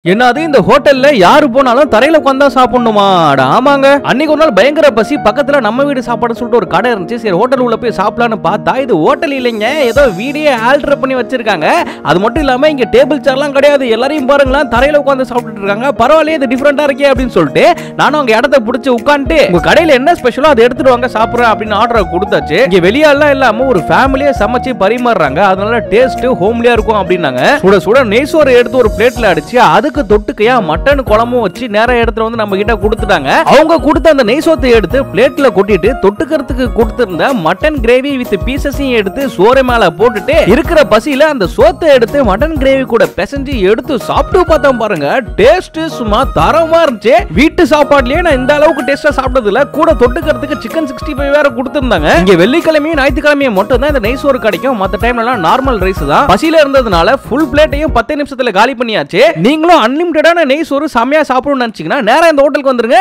என்னது இந்த ஹோட்டல்ல யாரு போனாலும் தரையில உட்கார்ந்தா சாப்பிடணுமா? ஆமாங்க. அன்னைக்கு ஒரு நாள் பயங்கர பசி, பக்கத்துல நம்ம வீடு சாப்பாடு சொல்லிட்டு ஒரு கடை இருந்துச்சு. சரி ஹோட்டல் உள்ள போய் சாப்பிடலாம்னு பார்த்தா இது ஹோட்டல் இல்லைங்க, ஏதோ வீடியோ ஆல்டர் பண்ணி வச்சிருக்காங்க. அது மட்டும் இல்லாம இங்க டேபிள் சேர்லாம் கிடையாது, எல்லாரையும் பாருங்களேன் தரையில உட்கார்ந்து சாப்பிட்டுட்டு இருக்காங்க. பரவாயில்லையே, இது டிஃபரெண்டா இருக்கே அப்படின்னு சொல்லிட்டு நானும் அங்க இடத்த பிடிச்சி உட்காந்துட்டு உங்க கடையில என்ன ஸ்பெஷலோ அதை எடுத்துட்டு வாங்க சாப்பிடுறேன் அப்படின்னு ஆர்டர் கொடுத்தாச்சு. இங்க வெளியாலாம் இல்லாம ஒரு ஃபேமிலியா சமைச்சு பரிமாறுறாங்க, அதனால டேஸ்ட் ஹோம்லியா இருக்கும் அப்படின்னாங்க. சுட சுட நெய் சோறு எடுத்து ஒரு பிளேட்ல அடிச்சு அதுக்கு தொட்டுக்கையா மட்டன் குழம்பும் வச்சு நேரா எடுத்துட்டு வந்து நம்ம கிட்ட கொடுத்துட்டாங்க. அவங்க கொடுத்த அந்த நெய் சோத்தை எடுத்து பிளேட்ல கொட்டிட்டு தொட்டுக்கிறதுக்கு கொடுத்திருந்த மட்டன் கிரேவி வித் பீசஸையும் எடுத்து சோறு மேல போட்டுட்டு இருக்கிற பசியில அந்த சோத்தை எடுத்து மட்டன் கிரேவி கூட பிசைஞ்சு எடுத்து சாப்பிட்டு பார்த்தோம் பாருங்க. டேஸ்ட் சும்மா தரமா இருந்துச்சு. வீட்டு சாப்பாடுலயே நான் இந்த அளவுக்கு டேஸ்டா சாப்பிட்டது இல்ல. கூட தொட்டுக்கிறதுக்கு சிக்கன் 65 வேற கொடுத்திருந்தாங்க. இங்க வெள்ளிக்கிழமையும் ஞாயிற்றுக்கிழமையும் மட்டும் தான் இந்த நெய் சோறு கிடைக்கும், மத்த டைம்ல எல்லாம் நார்மல் ரைஸ் தான். பசியில இருந்ததுனால ஃபுல் பிளேட்டையும் 10 நிமிஷத்துல காலி பண்ணியாச்சு. நீங்களும் அன்லிமிட்டடான நெய் சோறு செமையா சாப்பிடணும்னு நினைச்சீங்கன்னா நேரா இந்த ஹோட்டலுக்கு வந்துருங்க.